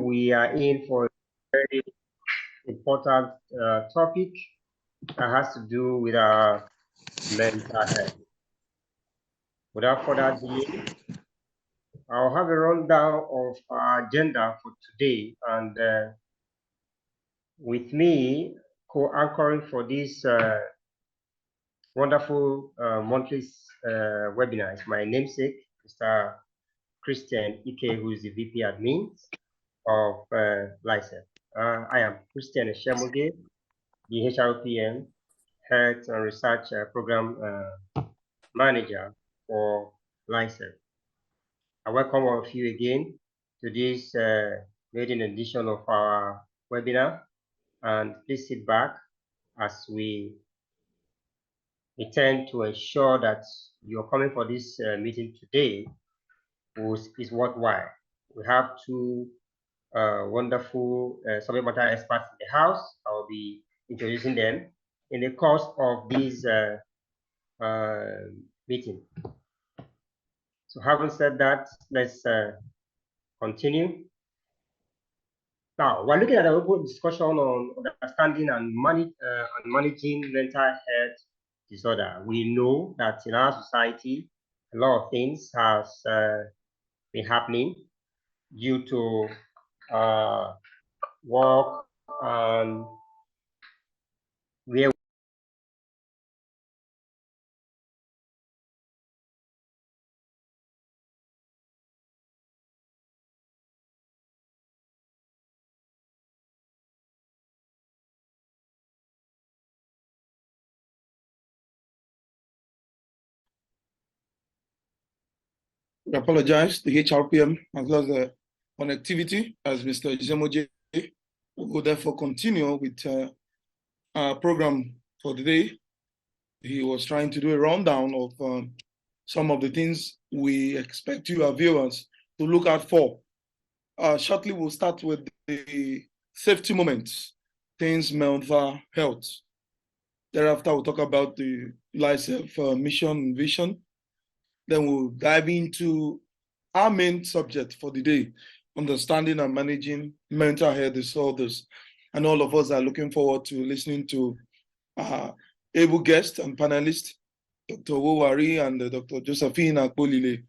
we are in for a very important topic that has to do with our mental health. Without further delay, I'll have a rundown of our agenda for today, and with me co-anchoring for this wonderful monthly webinar is my namesake, Mr. Christian Ike, who is the VP Admin of LiHSEIF. I am Christian Eshemuge, the HRPM Health and Research Program Manager for LiHSEIF. I welcome all of you again to this maiden edition of our webinar, and please sit back as we intend to ensure that you're coming for this meeting today is worthwhile. We have two wonderful subject matter experts in the house. I will be introducing them in the course of this meeting. So having said that, let's continue. Now, we're looking at an open discussion on understanding and managing mental health disorder. We know that in our society, a lot of things has been happening due to work and where I apologize, the HRPM has lost the connectivity as Mr. Zemoje. We will therefore continue with our program for today. He was trying to do a rundown of some of the things we expect you, our viewers, to look out for. Shortly, we'll start with the safety moments, things mental health. Thereafter, we'll talk about the LiHSEIF mission and vision. Then we'll dive into our main subject for the day, understanding and managing mental health disorders. And all of us are looking forward to listening to able guests and panelists, Dr. Wowari and Dr. Josephine Akbolile.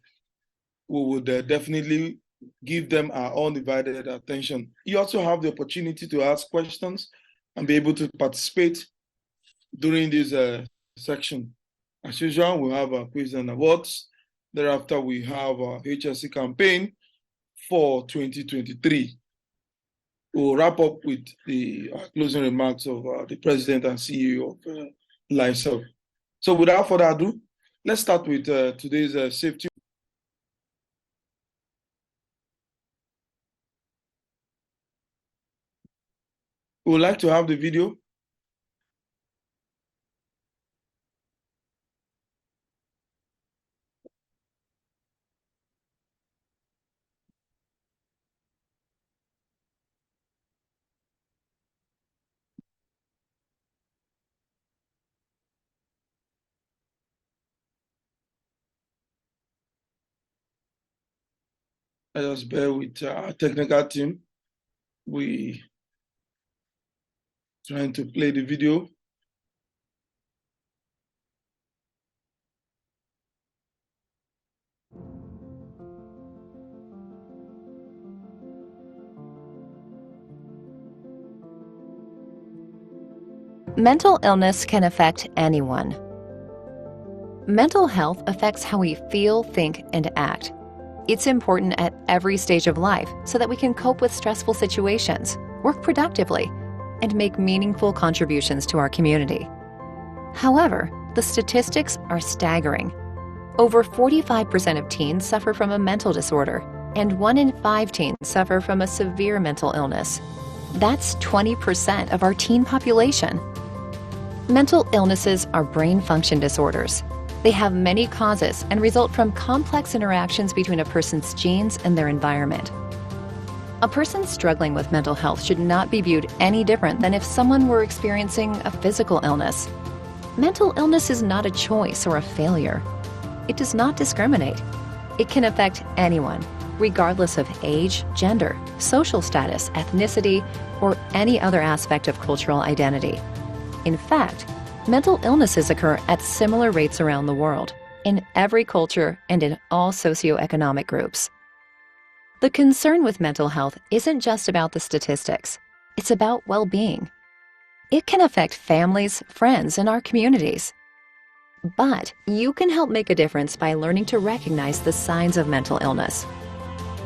We would definitely give them our undivided attention. You also have the opportunity to ask questions and be able to participate during this section. As usual, we'll have our quiz and awards. Thereafter, we have our HSC campaign for 2023. We'll wrap up with the closing remarks of the President and CEO of LiHSEIF. So without further ado, let's start with today's safety. We would like to have the video. Let us bear with our technical team. We trying to play the video. Mental illness can affect anyone. Mental health affects how we feel, think, and act. It's important at every stage of life so that we can cope with stressful situations, work productively, and make meaningful contributions to our community. However, the statistics are staggering. Over 45% of teens suffer from a mental disorder, and 1 in 5 teens suffer from a severe mental illness. That's 20% of our teen population. Mental illnesses are brain function disorders. They have many causes and result from complex interactions between a person's genes and their environment. A person struggling with mental health should not be viewed any different than if someone were experiencing a physical illness. Mental illness is not a choice or a failure. It does not discriminate. It can affect anyone, regardless of age, gender, social status, ethnicity, or any other aspect of cultural identity. In fact, mental illnesses occur at similar rates around the world, in every culture and in all socioeconomic groups. The concern with mental health isn't just about the statistics, it's about well-being. It can affect families, friends, and our communities. But you can help make a difference by learning to recognize the signs of mental illness.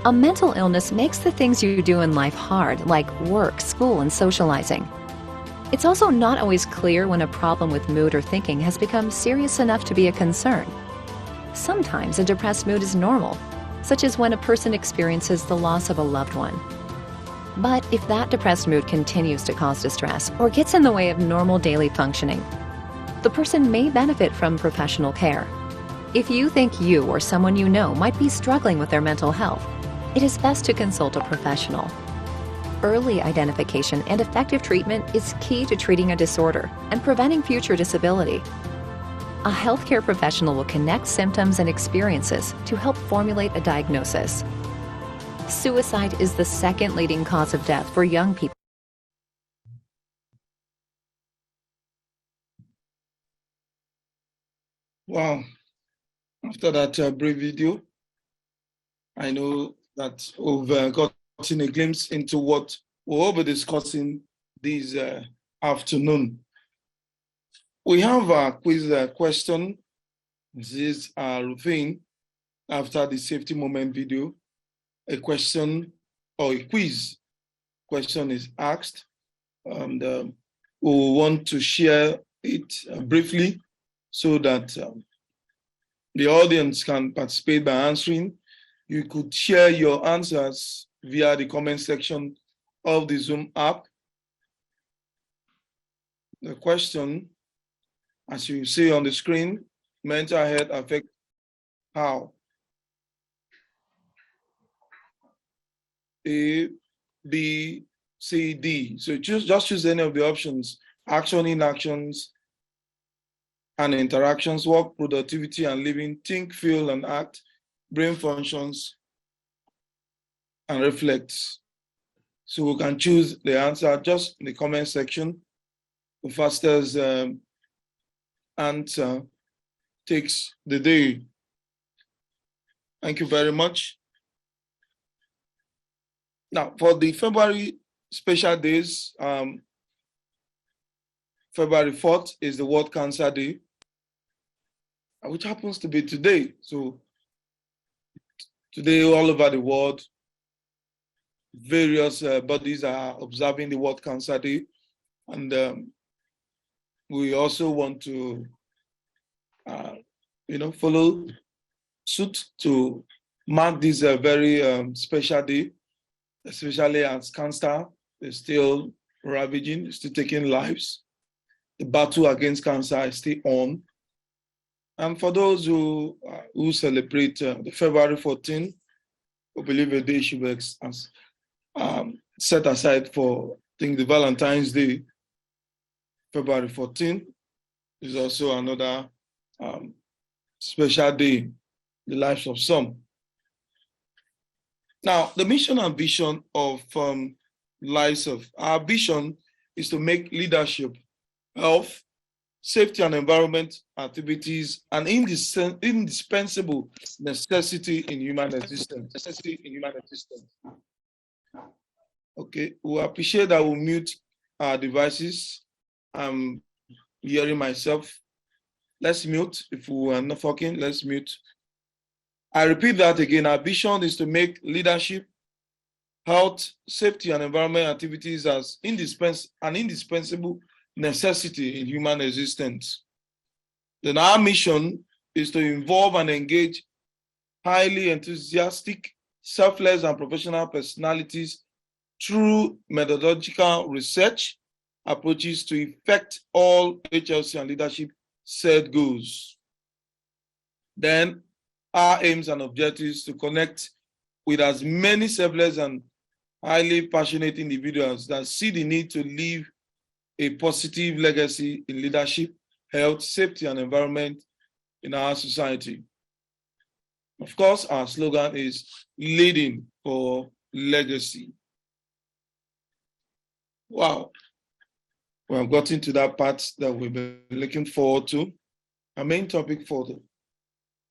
A mental illness makes the things you do in life hard, like work, school, and socializing. It's also not always clear when a problem with mood or thinking has become serious enough to be a concern. Sometimes a depressed mood is normal, such as when a person experiences the loss of a loved one. But if that depressed mood continues to cause distress or gets in the way of normal daily functioning, the person may benefit from professional care. If you think you or someone you know might be struggling with their mental health, it is best to consult a professional. Early identification and effective treatment is key to treating a disorder and preventing future disability. A healthcare professional will connect symptoms and experiences to help formulate a diagnosis. Suicide is the second leading cause of death for young people. Wow. After that brief video, I know that we've gotten a glimpse into what we'll be discussing this afternoon. We have a quiz question. This is Rufin, after the safety moment video. A question or a quiz question is asked, and we want to share it briefly so that the audience can participate by answering. You could share your answers via the comment section of the Zoom app. The question, as you see on the screen, mental health affects how? A, B, C, D. So just choose any of the options: action, inactions, and interactions, work, productivity, and living, think, feel, and act, brain functions, and reflects. So we can choose the answer just in the comment section. The fastest answer takes the day. Thank you very much. Now, for the February special days, February 4th is the World Cancer Day, which happens to be today. So today, all over the world, various bodies are observing the World Cancer Day. And we also want to, follow suit to mark this very special day, especially as cancer is still ravaging, still taking lives. The battle against cancer is still on. And for those who celebrate the February 14th, we believe a day should be set aside for, I think, the Valentine's Day. February 14th is also another special day in the lives of some. Now, the mission and vision of LiHSEIF, our vision is to make leadership, health, safety and environment activities an indispensable necessity in human existence. Okay, we appreciate that we mute our devices. I'm hearing myself. Let's mute. If we are not talking, let's mute. I repeat that again. Our vision is to make leadership, health, safety, and environment activities as an indispensable necessity in human existence. Then our mission is to involve and engage highly enthusiastic, selfless, and professional personalities through methodological research approaches to effect all HLC and leadership set goals. Then our aims and objectives to connect with as many selfless and highly passionate individuals that see the need to leave a positive legacy in leadership, health, safety, and environment in our society. Of course, our slogan is leading for legacy. Wow. We have gotten to that part that we've been looking forward to. Our main topic for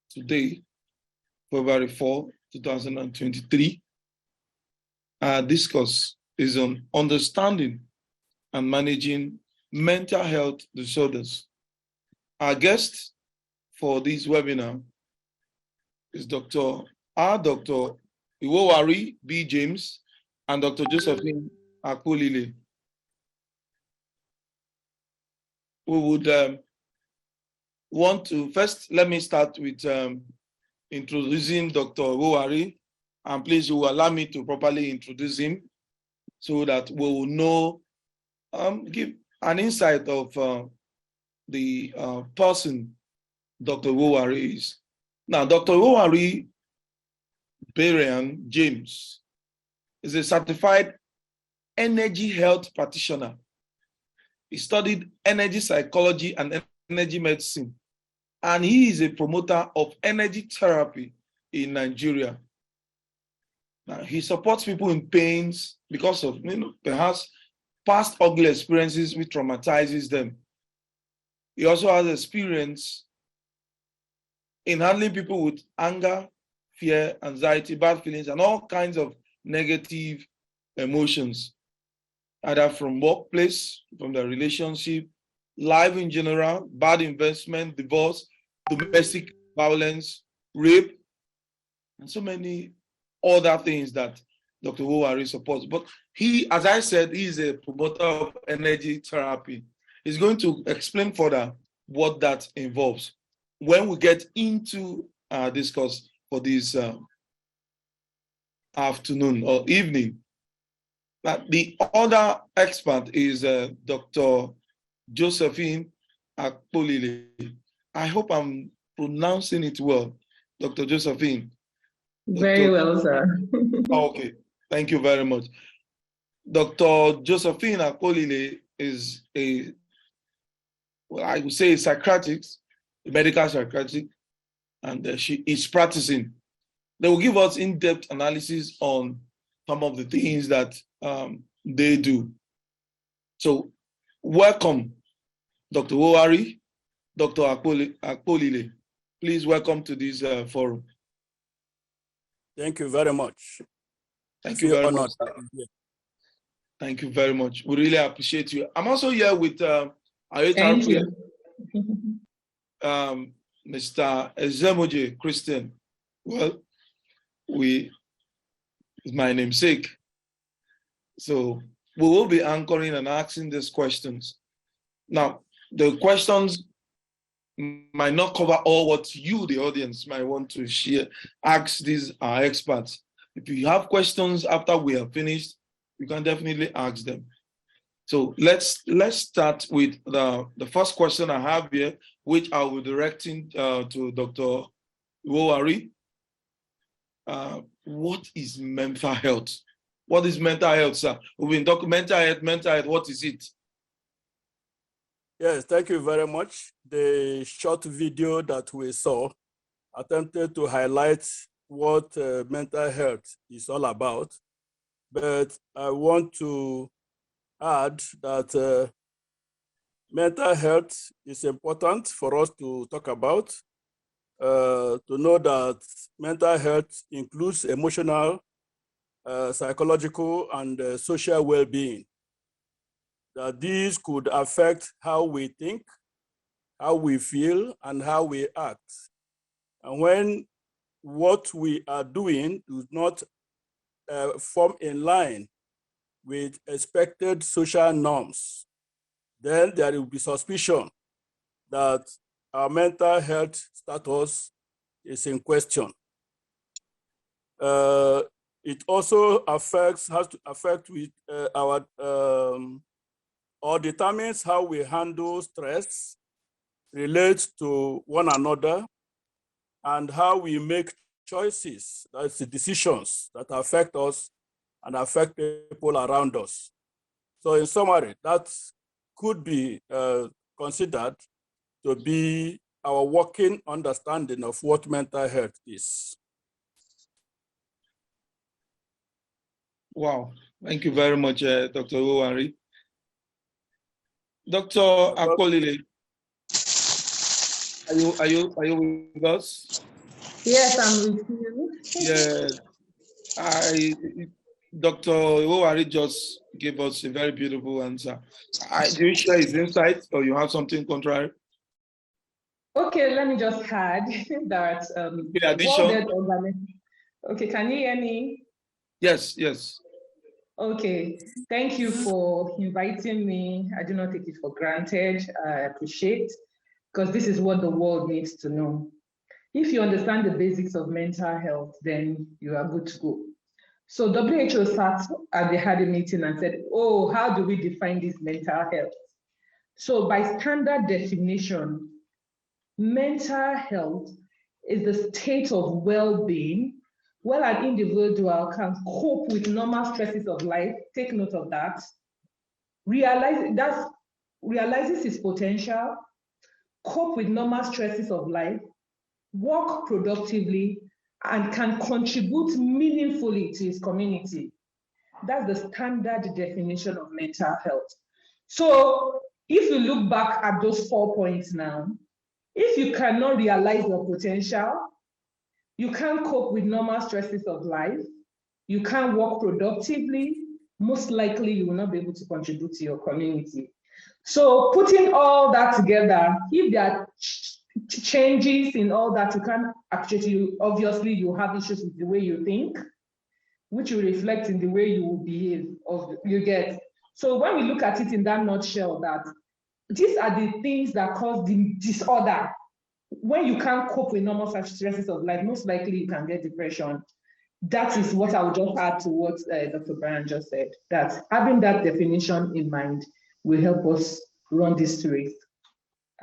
today, February 4, 2023, our discourse is on understanding and managing mental health disorders. Our guest for this webinar is Dr. Iwowari B. James and Dr. Josephine Akolile. We would want to first, let me start with introducing Dr. Iwowari, and please you will allow me to properly introduce him so that we will know, give an insight of the person Dr. Iwowari is. Now, Dr. Iwowari Barian James is a certified energy health practitioner. He studied energy psychology and energy medicine, and he is a promoter of energy therapy in Nigeria. Now, he supports people in pains because of, perhaps past ugly experiences which traumatizes them. He also has experience in handling people with anger, fear, anxiety, bad feelings, and all kinds of negative emotions, either from workplace, from their relationship, life in general, bad investment, divorce, domestic violence, rape, and so many other things that Dr. Iwowari supports. But he, as I said, he is a promoter of energy therapy. He's going to explain further what that involves when we get into our discourse for this afternoon or evening. But the other expert is Dr. Josephine Akolile. I hope I'm pronouncing it well, Dr. Josephine. Very well, sir. Okay, thank you very much. Dr. Josephine Akolile is I would say a psychiatrist, a medical psychiatrist, and she is practicing. They will give us in-depth analysis on some of the things that they do. So, welcome, Dr. Iwowari, Dr. Akolile. Please welcome to this forum. Thank you very much. Thank you very much. Thank you very much. We really appreciate you. I'm also here with Thank you. Mr. LiHSEIF Christian. Well, is my namesake. So we will be anchoring and asking these questions. Now, the questions might not cover all what you, the audience, might want to share. Ask these our experts. If you have questions after we have finished, you can definitely ask them. So let's start with the first question I have here, which I will be directing to Dr. Iwowari. What is mental health? What is mental health, sir? We've been talking mental health, what is it? Yes, thank you very much. The short video that we saw attempted to highlight what mental health is all about, but I want to add that mental health is important for us to talk about, to know that mental health includes emotional, psychological, and social well-being. That these could affect how we think, how we feel, and how we act. And when what we are doing does not form in line with expected social norms, then there will be suspicion that our mental health status is in question. It also has to affect with our or determines how we handle stress, relate to one another, and how we make choices, that's the decisions that affect us and affect people around us. So in summary, that could be considered to be our working understanding of what mental health is. Wow, thank you very much, Dr. Owari. Dr. Akolile, are you with us? Yes, I'm with you. Yeah, Dr. Owari just gave us a very beautiful answer. Do you share his insights, or you have something contrary? Okay, let me just add that In addition, okay, can you hear me? yes, yes. Okay, thank you for inviting me. I do not take it for granted. I appreciate, because this is what the world needs to know. If you understand the basics of mental health, then you are good to go. So WHO sat and they had a meeting and said, oh, how do we define this mental health? So by standard definition, mental health is the state of well-being where an individual can cope with normal stresses of life, take note of that, realizes his potential, cope with normal stresses of life, work productively, and can contribute meaningfully to his community. That's the standard definition of mental health. So if you look back at those 4 points now, if you cannot realize your potential, you can't cope with normal stresses of life, you can't work productively, most likely you will not be able to contribute to your community. So putting all that together, if there are changes in all that, you can actually, obviously you have issues with the way you think, which will reflect in the way you will behave, or you get. So when we look at it in that nutshell, that these are the things that cause the disorder. When you can't cope with normal stresses of life, most likely you can get depression. That is what I would just add to what Dr. Brian just said, that having that definition in mind will help us run this race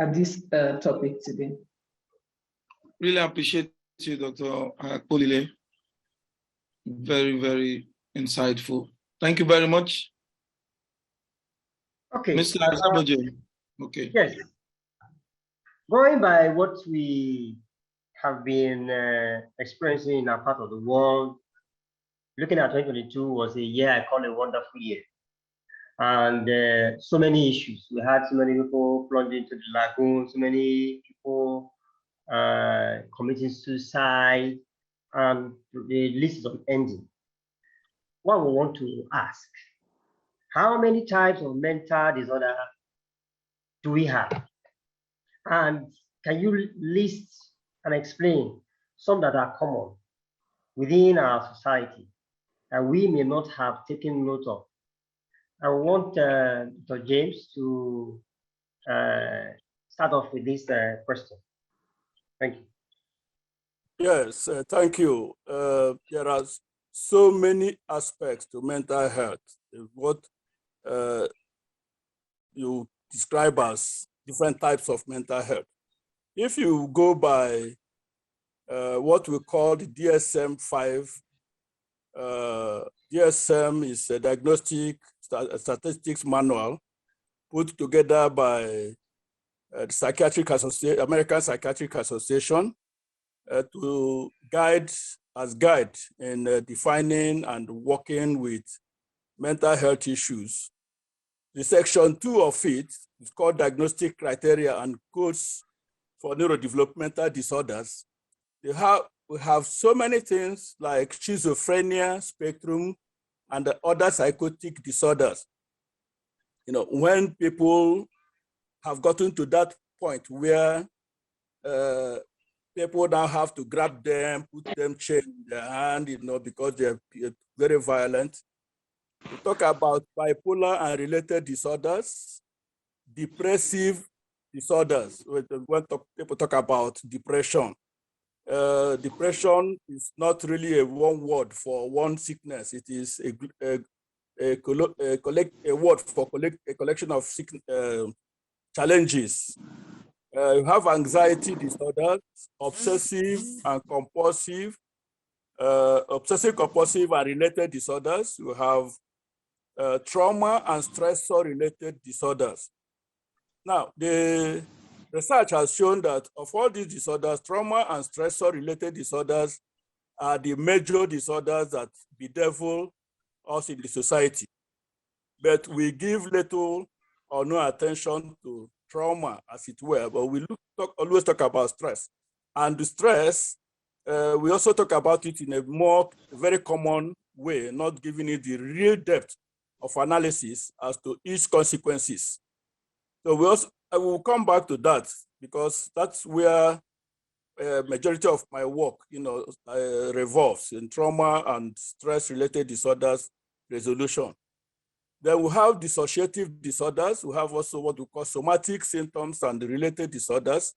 at this topic today. Really appreciate you, Dr. Akolile. Very, very insightful. Thank you very much. Okay. Mr. Asaboje. Okay. Yes. Going by what we have been experiencing in our part of the world, looking at 2022 was a year I call a wonderful year. And so many issues. We had so many people plunged into the lagoon, so many people committing suicide, and the list is unending. What we want to ask, how many types of mental disorder do we have? And can you list and explain some that are common within our society that we may not have taken note of? I want Dr. James to start off with this question. Thank you. Yes, thank you. There are so many aspects to mental health. What you describe as different types of mental health. If you go by what we call the DSM-5, DSM is a diagnostic statistics manual put together by the American Psychiatric Association to guide in defining and working with mental health issues. The section 2 of it is called diagnostic criteria and codes for neurodevelopmental disorders. We have so many things like schizophrenia, spectrum, and the other psychotic disorders. You know, when people have gotten to that point where people now have to grab them, put them chain in their hand, you know, because they're very violent. We talk about bipolar and related disorders, depressive disorders. When people talk about depression, depression is not really a one word for one sickness. It is a word for a collection of challenges. You have anxiety disorders, obsessive compulsive and related disorders. You have trauma and stressor related disorders. Now, the research has shown that of all these disorders, trauma and stressor-related disorders are the major disorders that bedevil us in the society. But we give little or no attention to trauma, as it were, but we always talk about stress. And the stress, we also talk about it in a very common way, not giving it the real depth of analysis as to its consequences. So I will come back to that because that's where majority of my work, revolves in trauma and stress-related disorders resolution. Then we have dissociative disorders. We have also what we call somatic symptoms and related disorders.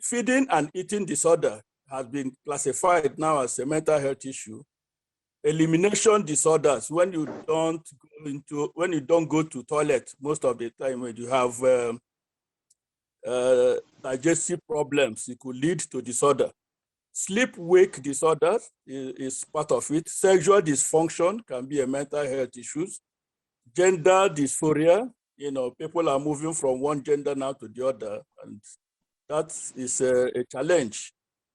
Feeding and eating disorder has been classified now as a mental health issue. Elimination disorders, when you don't go to toilet most of the time, when you have digestive problems, it could lead to disorder. Sleep-wake disorder is part of it. Sexual dysfunction can be a mental health issue. Gender dysphoria, people are moving from one gender now to the other, and that is a challenge.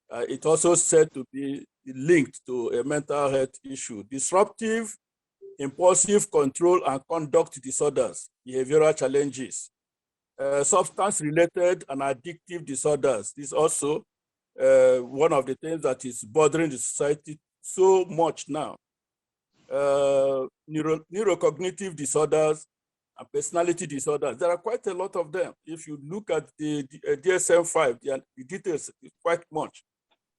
It's also said to be linked to a mental health issue. Disruptive, impulsive control and conduct disorders, behavioral challenges. Substance-related and addictive disorders. This is also one of the things that is bothering the society so much now. Neurocognitive disorders and personality disorders. There are quite a lot of them. If you look at the DSM-5, the details is quite much.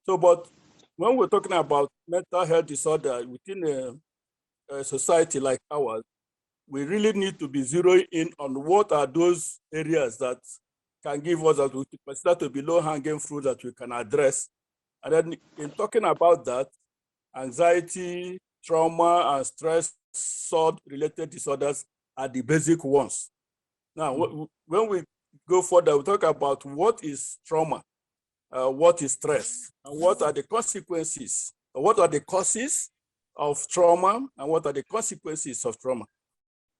So, but when we're talking about mental health disorder within a society like ours, we really need to be zeroing in on what are those areas that can give us, that we consider to be low-hanging fruit that we can address. And then in talking about that, anxiety, trauma, and stress-related disorders are the basic ones. Now, when we go further, we talk about what is trauma, what is stress, and what are the consequences, or what are the causes of trauma, and what are the consequences of trauma.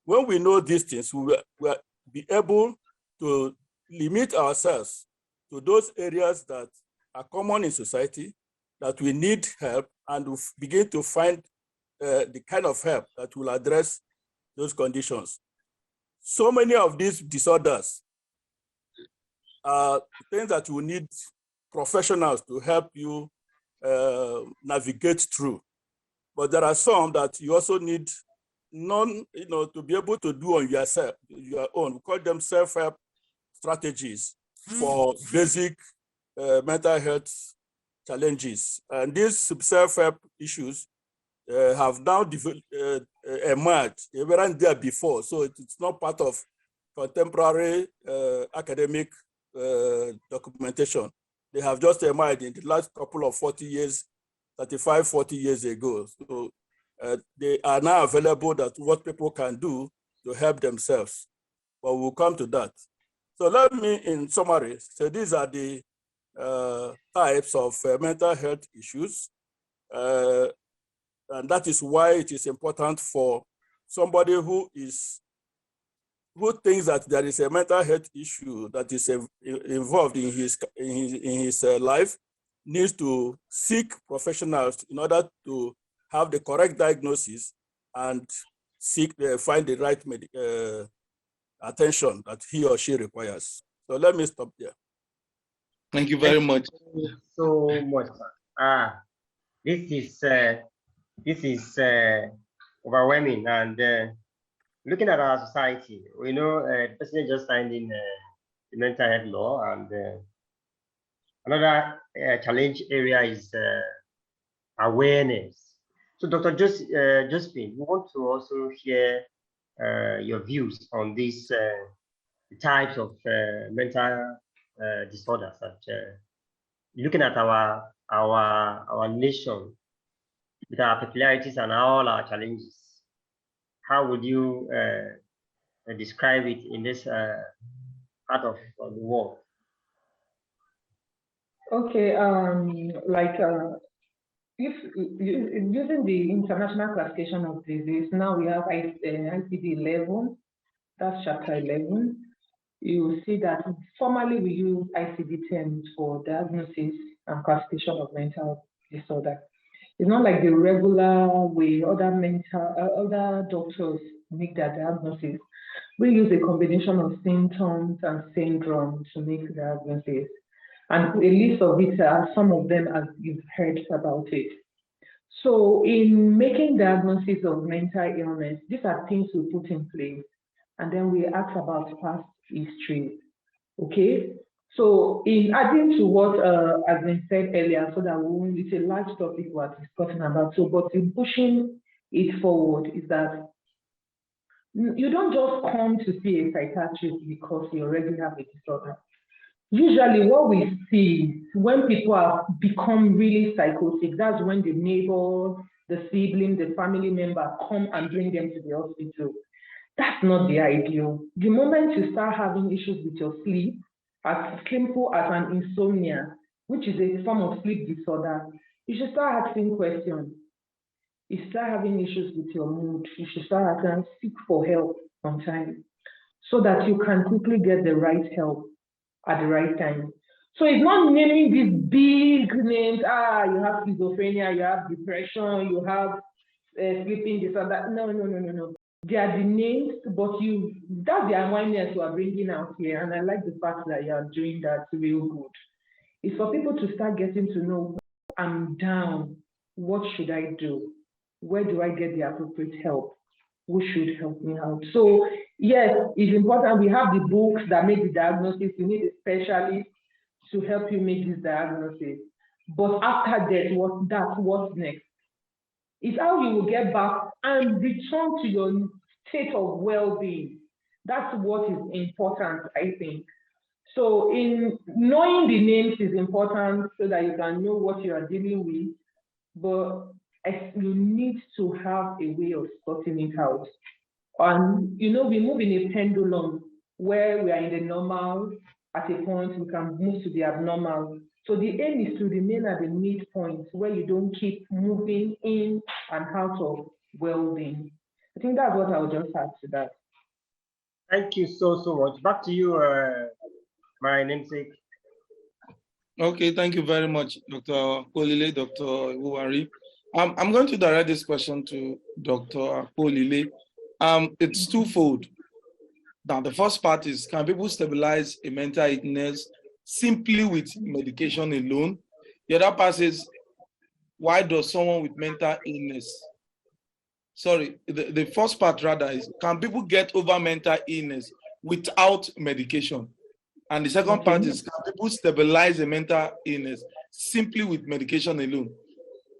When we know these things, we will be able to limit ourselves to those areas that are common in society, that we need help, and we begin to find the kind of help that will address those conditions. So many of these disorders are things that you need professionals to help you navigate through. But there are some that you also need to be able to do on your own. We call them self-help strategies for basic mental health challenges. And these self-help issues have now emerged. They weren't there before, so it's not part of contemporary academic documentation. They have just emerged in the last couple of 40 years, 35, 40 years ago. So they are now available, that what people can do to help themselves. But we'll come to that. So let me, in summary, so these are the types of mental health issues. And that is why it is important for somebody who thinks that there is a mental health issue that is involved in his life, needs to seek professionals in order to have the correct diagnosis and find the right attention that he or she requires. So let me stop there. Thank you very much. Thank you so much. This is overwhelming, and looking at our society, we know the president just signed in the mental health law, and another challenge area is awareness. So, Dr. Josephine, we want to also hear your views on these types of mental disorders. That looking at our nation with our peculiarities and all our challenges, how would you describe it in this part of the world? Okay, if using the international classification of disease, now we have ICD-11, that's chapter 11. you will see that formally we use ICD-10 for diagnosis and classification of mental disorder. It's not like the regular way other doctors make their diagnosis. We use a combination of symptoms and syndrome to make the diagnosis. And a list of it are some of them as you've heard about it. So in making diagnosis of mental illness, these are things we put in place. And then we ask about past history. Okay? So in adding to what has been said earlier, so that it's a large topic we're discussing about, so but in pushing it forward is that you don't just come to see a psychiatrist because you already have a disorder. Usually what we see when people have become really psychotic, that's when the neighbor, the sibling, the family member come and bring them to the hospital. That's not the ideal. The moment you start having issues with your sleep, as simple as an insomnia, which is a form of sleep disorder, you should start asking questions. You start having issues with your mood, you should start asking, seek for help on time so that you can quickly get the right help at the right time. So it's not naming these big names, you have schizophrenia, you have depression, you have sleeping disorder. No. They are the names, but that's the awareness you are bringing out here. And I like the fact that you are doing that real good. It's for people to start getting to know, I'm down, what should I do? Where do I get the appropriate help? Who should help me out? So yes, it's important. We have the books that make the diagnosis. You need a specialist to help you make this diagnosis. But after that, what's next? It's how you will get back and return to your state of well-being. That's what is important, I think. So in knowing the names is important so that you can know what you are dealing with, but you need to have a way of sorting it out. And we move in a pendulum where we are in the normal, at a point we can move to the abnormal. So the aim is to remain at the midpoint where you don't keep moving in and out of well-being. I think that's what I'll just add to that. Thank you so much. Back to you, my namesake. Okay, thank you very much, Dr. Polile, Dr. Iwuwari. I'm going to direct this question to Dr. Polile. It's twofold. Now, the first part is, can people stabilize a mental illness simply with medication alone? The other part is, why does someone with mental illness, the first part rather is, can people get over mental illness without medication? And the second part is, can people stabilize a mental illness simply with medication alone?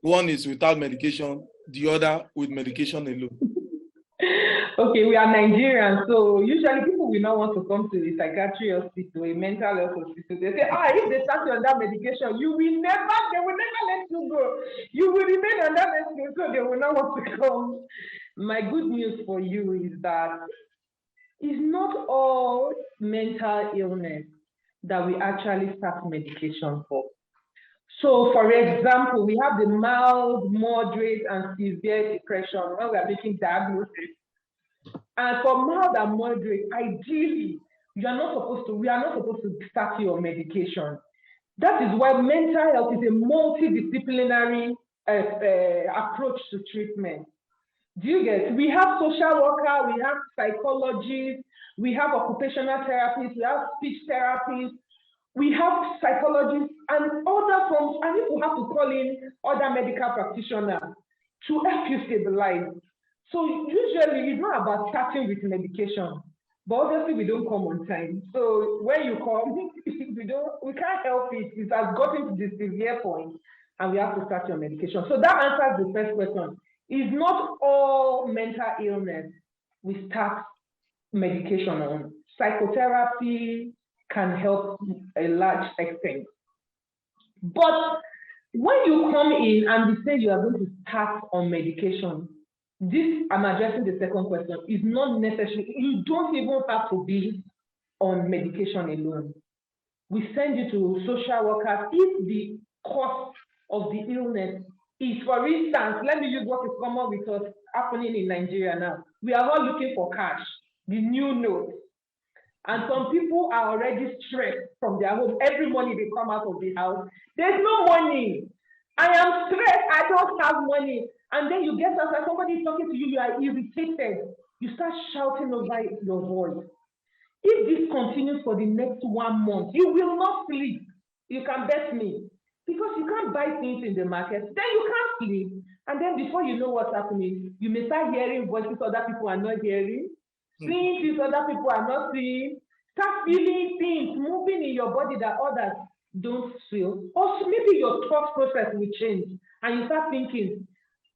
One is without medication, the other with medication alone. Okay, we are Nigerians, so usually people will not want to come to a psychiatry hospital, a mental health hospital. They say, if they start you on that medication, they will never let you go. You will remain on that medication, so they will not want to come. My good news for you is that it's not all mental illness that we actually start medication for. So, for example, we have the mild, moderate, and severe depression when we are making diagnosis. And for mild and moderate, ideally, we are not supposed to start your medication. That is why mental health is a multidisciplinary approach to treatment. Do you get? We have social worker, we have psychologists, we have occupational therapists, we have speech therapists, we have psychologists, and other forms, and if we have to call in other medical practitioners to help you stabilize. So usually it's not about starting with medication, but obviously we don't come on time. So when you come, we can't help it. It has gotten to the severe point, and we have to start your medication. So that answers the first question. It's not all mental illness we start medication on. Psychotherapy can help a large extent. But when you come in and you say you are going to start on medication, this, I'm addressing the second question, is not necessary. You don't even have to be on medication alone. We send you to social workers if the cause of the illness is, for instance, let me use what is common with us happening in Nigeria now. We are all looking for cash, the new note. And some people are already stressed from their home. Every morning they come out of the house, there's no money. I am stressed, I don't have money. And then you get outside, somebody is talking to you, you are irritated. You start shouting over your voice. If this continues for the next 1 month, you will not sleep. You can bet me. Because you can't buy things in the market, then you can't sleep. And then before you know what's happening, you may start hearing voices other people are not hearing, seeing things other people are not seeing, start feeling things moving in your body that others don't feel. Or maybe your thought process will change and you start thinking,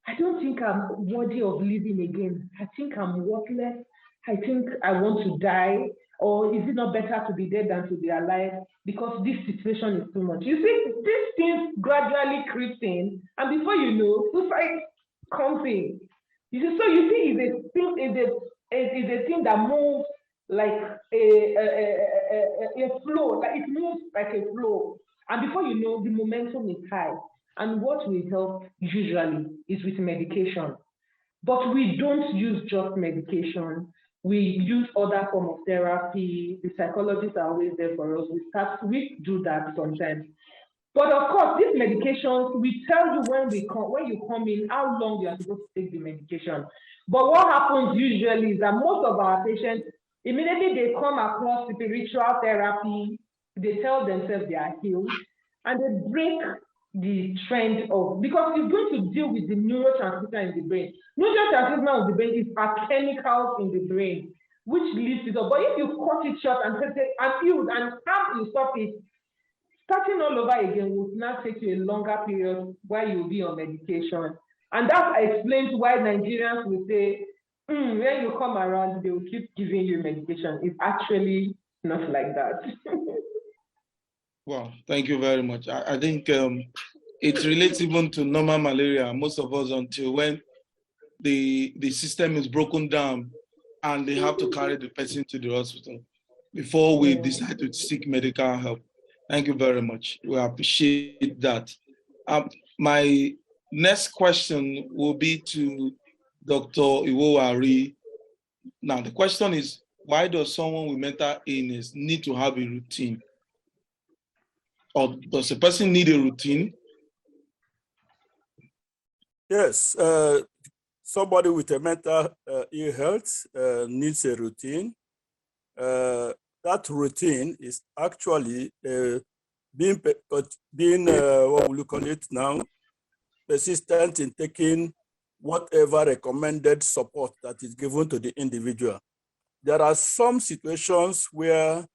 I don't think I'm worthy of living again. I think I'm worthless. I think I want to die. Or is it not better to be dead than to be alive? Because this situation is too much. You see, these things gradually creep in, and before you know, suicide comes in. You see, so you see, it's a thing that moves like a flow, like it moves like a flow. And before you know, the momentum is high. And what will help usually is with medication. But we don't use just medication. We use other forms of therapy. The psychologists are always there for us. We do that sometimes. But of course, these medications, we tell you when you come in, how long you are supposed to take the medication. But what happens usually is that most of our patients, immediately they come across spiritual therapy, they tell themselves they are healed, and they break the trend of, because it's going to deal with the neurotransmitter in the brain. Neurotransmitter of the brain is our chemicals in the brain, which leads it up. But if you cut it short and healed and have you stop it, starting all over again will now take you a longer period while you'll be on medication. And that explains why Nigerians will say, when you come around, they will keep giving you medication. It's actually not like that. Wow, thank you very much. I think it relates even to normal malaria. Most of us, until when the system is broken down and they have to carry the person to the hospital before we decide to seek medical help. Thank you very much. We appreciate that. My next question will be to Dr. Iwowari. Now, the question is, why does someone with mental illness need to have a routine? Or does a person need a routine? Yes, somebody with a mental ill health needs a routine. That routine is actually being what will you call it now, persistent in taking whatever recommended support that is given to the individual. There are some situations where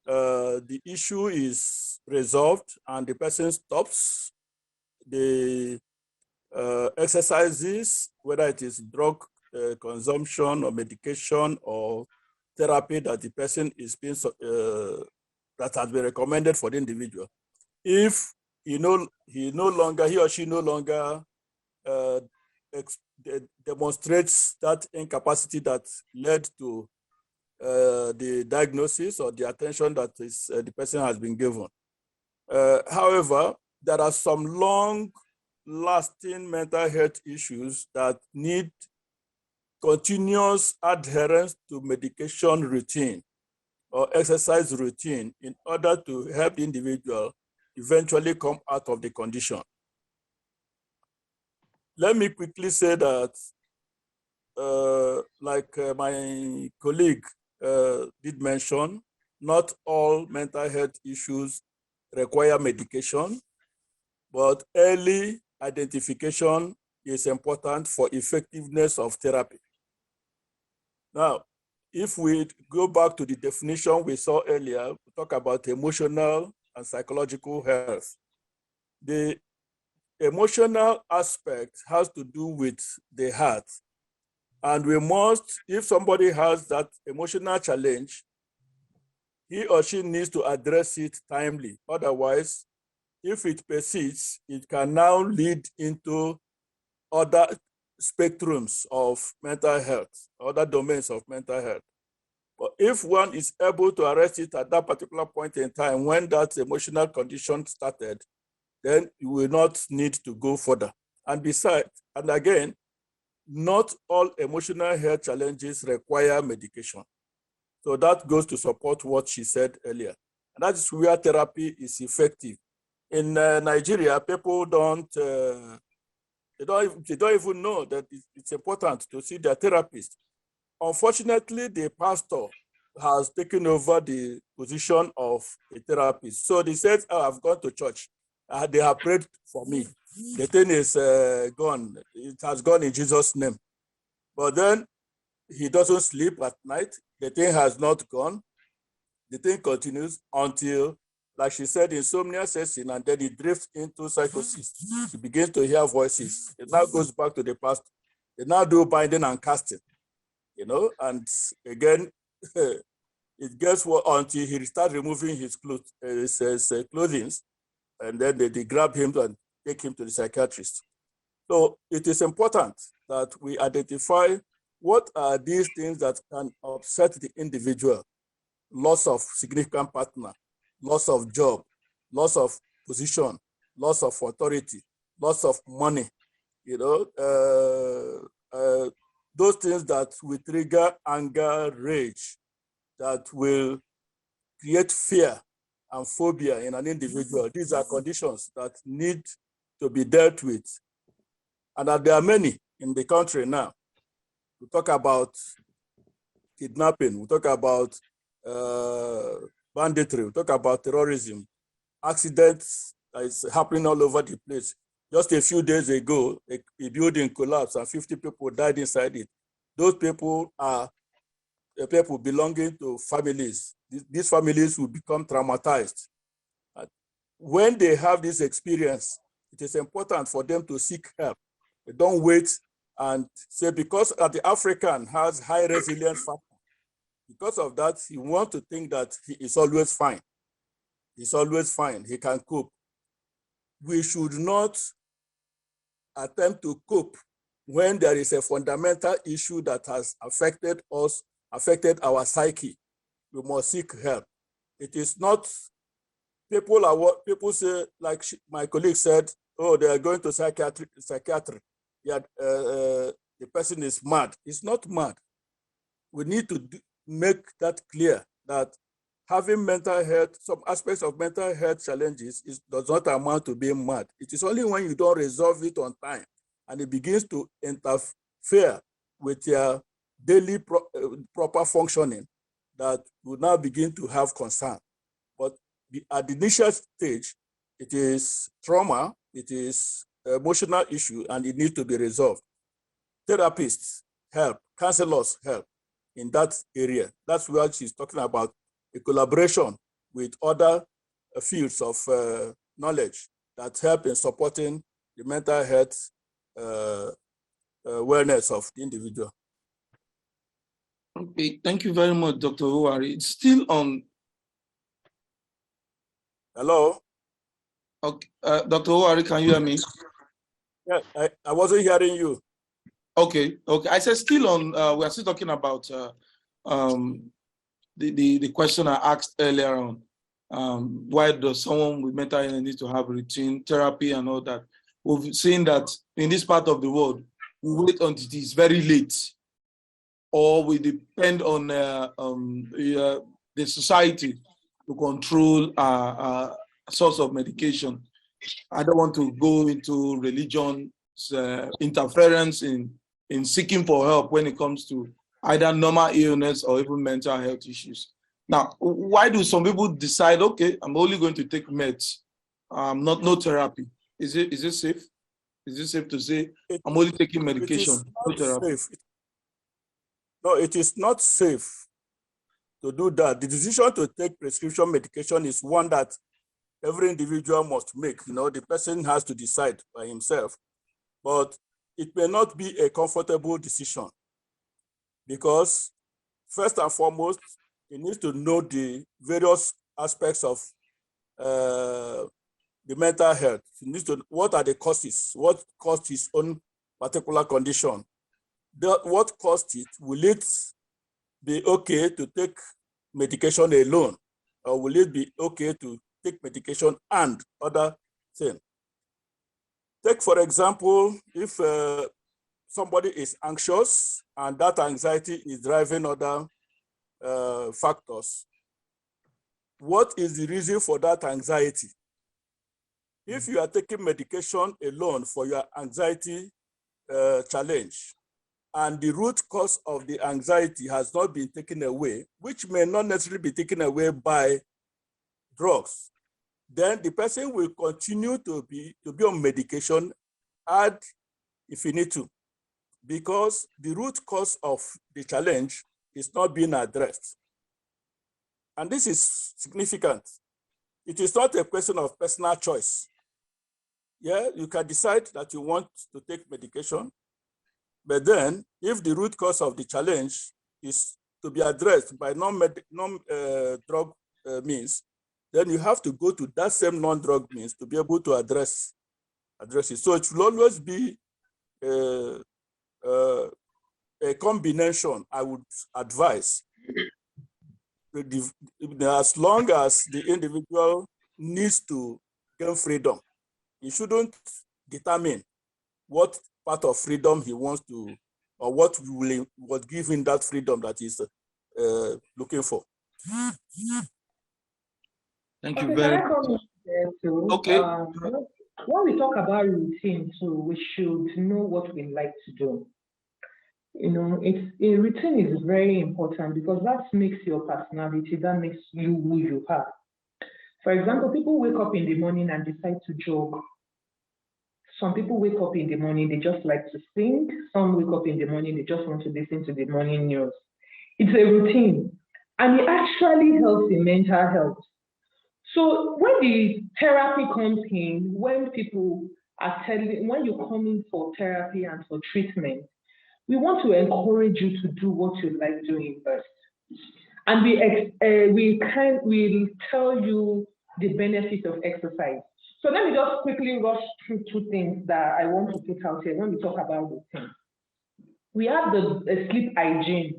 the issue is resolved and the person stops the exercises, whether it is drug consumption or medication or therapy that the person is being that has been recommended for the individual. If he or she no longer demonstrates that incapacity that led to the diagnosis or the attention that the person has been given. However, there are some long-lasting mental health issues that need continuous adherence to medication routine or exercise routine in order to help the individual eventually come out of the condition. Let me quickly say that, like my colleague did mention, not all mental health issues require medication, but early identification is important for effectiveness of therapy. Now, if we go back to the definition we saw earlier, we talk about emotional and psychological health. The emotional aspect has to do with the heart. And we must, if somebody has that emotional challenge, he or she needs to address it timely. Otherwise, if it persists, it can now lead into other spectrums of mental health, other domains of mental health. But if one is able to arrest it at that particular point in time when that emotional condition started, then you will not need to go further. And besides, and again, not all emotional health challenges require medication. So that goes to support what she said earlier. And that is where therapy is effective. In Nigeria, people they don't even know that it's important to see their therapist. Unfortunately, the pastor has taken over the position of a therapist. So they said, oh, I've gone to church. They have prayed for me. The thing is gone. It has gone in Jesus' name. But then he doesn't sleep at night. The thing has not gone. The thing continues until, like she said, insomnia sets in, and then he drifts into psychosis. He begins to hear voices. It now goes back to the past. They now do binding and casting, and again, it gets what until he starts removing his clothes, clothing, and then they grab him and take him to the psychiatrist. So it is important that we identify what are these things that can upset the individual. Loss of significant partner, loss of job, loss of position, loss of authority, loss of money, those things that will trigger anger, rage, that will create fear and phobia in an individual. These are conditions that need to be dealt with. And that there are many in the country now. We talk about kidnapping, we talk about banditry, we talk about terrorism, accidents that is happening all over the place. Just a few days ago, a building collapsed and 50 people died inside it. Those people are people belonging to families. These families will become traumatized. When they have this experience, it is important for them to seek help. They don't wait and say, because the African has high resilience factor, because of that, he wants to think that he is always fine. He's always fine. He can cope. We should not attempt to cope when there is a fundamental issue that has affected us, affected our psyche. We must seek help. It is not, people say, like my colleague said, oh, they are going to psychiatry. Yeah, the person is mad. It's not mad. We need to make that clear, that having mental health, some aspects of mental health challenges does not amount to being mad. It is only when you don't resolve it on time and it begins to interfere with your daily proper functioning that you now begin to have concern. But at the initial stage, it is trauma, it is emotional issue, and it needs to be resolved. Therapists help, counselors help in that area. That's what she's talking about, a collaboration with other fields of knowledge that help in supporting the mental health wellness of the individual. Okay, thank you very much, Dr. Owari. It's still on. Hello? Okay, Dr. Owari, can you hear me? Yeah, I wasn't hearing you. Okay. I said still on, we are still talking about the question I asked earlier on. Why does someone with mental illness need to have routine therapy and all that? We've seen that in this part of the world, we wait until it is very late, or we depend on the society to control our source of medication. I don't want to go into religion's interference in seeking for help when it comes to either normal illness or even mental health issues. Now, why do some people decide, okay, I'm only going to take meds, no therapy? Is it safe? Is it safe to say I'm only taking medication, no therapy? Safe. No, it is not safe to do that. The decision to take prescription medication is one that every individual must make. The person has to decide by himself. But it may not be a comfortable decision because, first and foremost, he needs to know the various aspects of the mental health. He needs to know what are the causes, what caused his own particular condition. What caused it? Will it be okay to take medication alone? Or will it be okay to take medication and other things? Take, for example, if somebody is anxious and that anxiety is driving other factors. What is the reason for that anxiety? If you are taking medication alone for your anxiety challenge, and the root cause of the anxiety has not been taken away, which may not necessarily be taken away by drugs, then the person will continue to be on medication ad infinitum, because the root cause of the challenge is not being addressed. And this is significant. It is not a question of personal choice. Yeah, you can decide that you want to take medication, but then if the root cause of the challenge is to be addressed by non-drug means, then you have to go to that same non-drug means to be able to address it. So it will always be a combination, I would advise. As long as the individual needs to gain freedom, he shouldn't determine what part of freedom he wants to, or what give him that freedom that he's looking for. Thank you very much. Okay. When we talk about routine, so we should know what we like to do. You know, a routine is very important because that makes your personality, that makes you who you are. For example, people wake up in the morning and decide to jog. Some people wake up in the morning, they just like to sing. Some wake up in the morning, they just want to listen to the morning news. It's a routine, and it actually helps in mental health. So when the therapy comes in, when people are when you come in for therapy and for treatment, we want to encourage you to do what you like doing first. And we'll tell you the benefits of exercise. So let me just quickly rush through two things that I want to pick out here when we talk about routine. We have the sleep hygiene.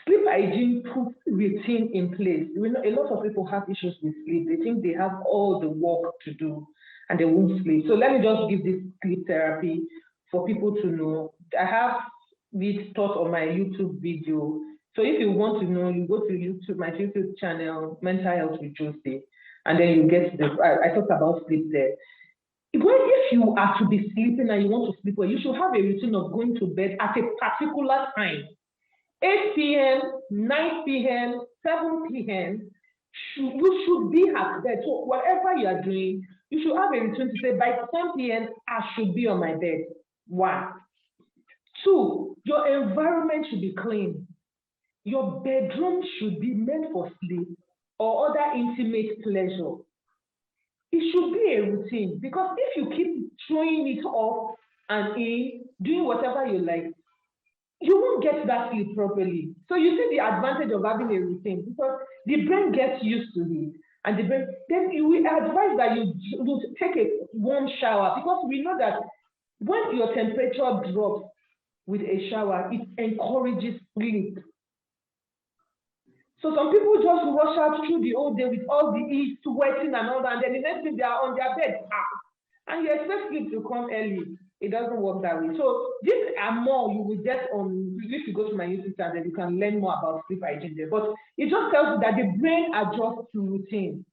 Sleep hygiene puts routine in place. We know a lot of people have issues with sleep. They think they have all the work to do and they won't sleep. So let me just give this sleep therapy for people to know. I have this taught on my YouTube video. So if you want to know, you go to YouTube, my YouTube channel, Mental Health with Josie, and then you get I talked about sleep there. If you are to be sleeping and you want to sleep well, you should have a routine of going to bed at a particular time. 8 p.m., 9 p.m., 7 p.m., you should be at bed. So whatever you are doing, you should have a routine to say, by 10 p.m., I should be on my bed. 1. 2, your environment should be clean. Your bedroom should be meant for sleep or other intimate pleasure. It should be a routine, because if you keep throwing it off and in, doing whatever you like, you won't get that sleep properly. So you see the advantage of having a routine, because the brain gets used to it. And then we advise that you take a warm shower, because we know that when your temperature drops with a shower, it encourages sleep. So some people just rush out through the whole day with all the heat, sweating and all that, and then the next thing they are on their bed, and you expect sleep to come early. It doesn't work that way. So these are more you will get on, if you go to my YouTube channel, you can learn more about sleep hygiene there. But it just tells you that the brain adjusts to routine.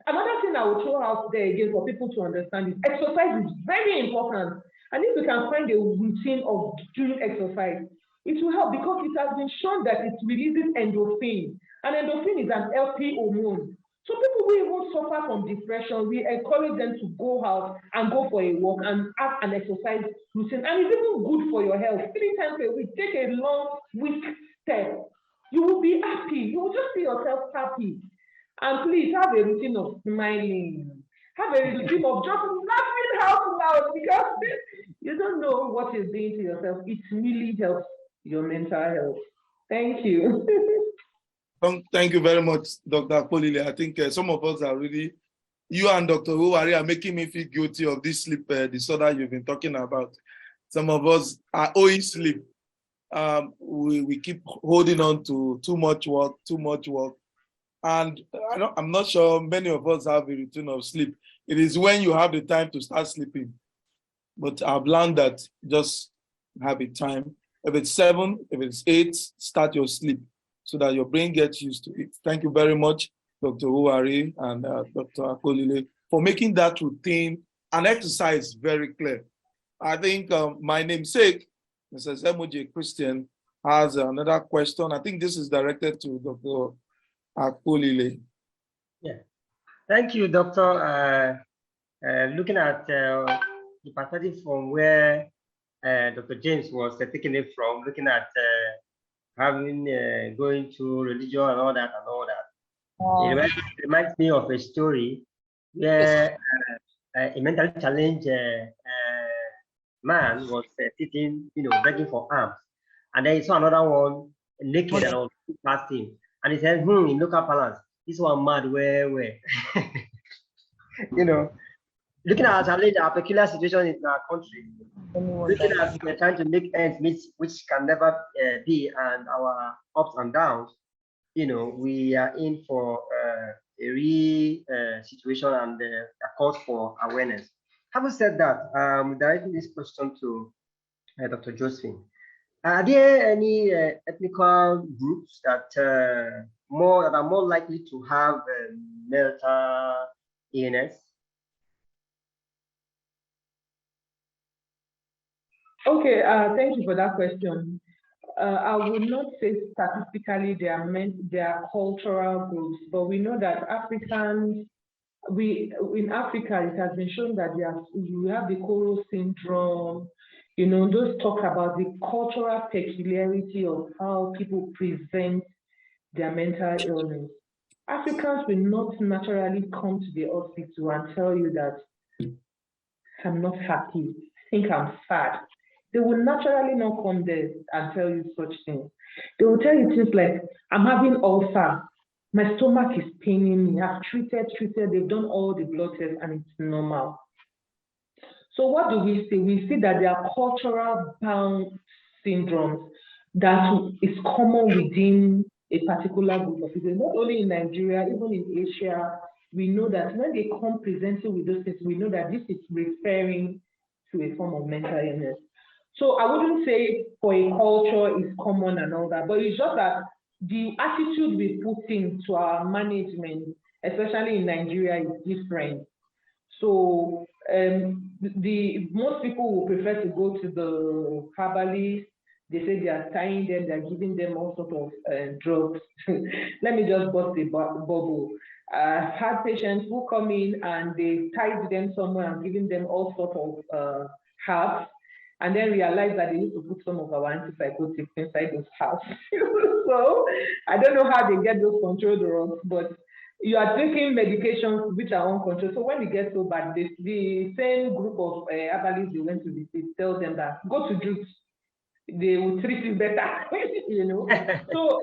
Another thing I will throw out there again for people to understand is exercise is very important. And if we can find a routine of doing exercise, it will help, because it has been shown that it releases endorphin. And endorphin is an healthy hormone. So people who even suffer from depression, we encourage them to go out and go for a walk and have an exercise routine. And it's even good for your health. 3 times a week, take a long week step. You will be happy. You will just see yourself happy. And please have a routine of smiling. Have a routine of just laughing out loud, because you don't know what you're doing to yourself. It really helps your mental health. Thank you. Thank you very much, Dr. Apolile. I think some of us are really, you and Dr. Owari are making me feel guilty of this sleep disorder you've been talking about. Some of us are owing sleep. We keep holding on to too much work. And I'm not sure many of us have a routine of sleep. It is when you have the time to start sleeping. But I've learned that just have a time. If it's 7, if it's 8, start your sleep. so that your brain gets used to it. Thank you very much, Dr. Uwari and Dr. Akolile, for making that routine and exercise very clear. I think my namesake, Mrs. Emoji Christian, has another question. I think this is directed to Dr. Akolile. Yeah, thank you, Doctor. Looking at the perspective from where Dr. James was taking it from, looking at having going to religion and all that. It reminds me of a story where a mentally challenged man was sitting, begging for alms, and then he saw another one naked and was past him, and he said, in local balance, this one mad where looking at our challenge, our peculiar situation in our country, looking at we're trying to make ends meet, which can never be, and our ups and downs, we are in for a real situation and a cause for awareness. Having said that, directing this question to Dr. Josephine. Are there any ethnical groups that are more likely to have mental illness? Okay, thank you for that question. I would not say statistically they are cultural groups, but we know that Africans, in Africa, it has been shown that we have the Koro syndrome. Those talk about the cultural peculiarity of how people present their mental illness. Africans will not naturally come to the hospital and tell you that I'm not happy, I think I'm sad. They will naturally not come there and tell you such things. They will tell you things like, I'm having ulcer, my stomach is paining me, I've treated, they've done all the blood tests and it's normal. So what do we see? We see that there are cultural bound syndromes that is common within a particular group of people, not only in Nigeria, even in Asia. We know that when they come presenting with those things, we know that this is referring to a form of mental illness. So I wouldn't say for a culture is common and all that, but it's just that the attitude we put into our management, especially in Nigeria, is different. So most people will prefer to go to the herbalist. They say they are tying them, they're giving them all sorts of drugs. Let me just bust the bubble. I've had patients who come in and they tied them somewhere and giving them all sorts of herbs, and then realize that they need to put some of our antipsychotics inside those herbs. So I don't know how they get those controlled drugs, but you are taking medications which are uncontrolled. So when it gets so bad, the same group of herbalists they went to visit tells them that go to juice, they will treat you better. So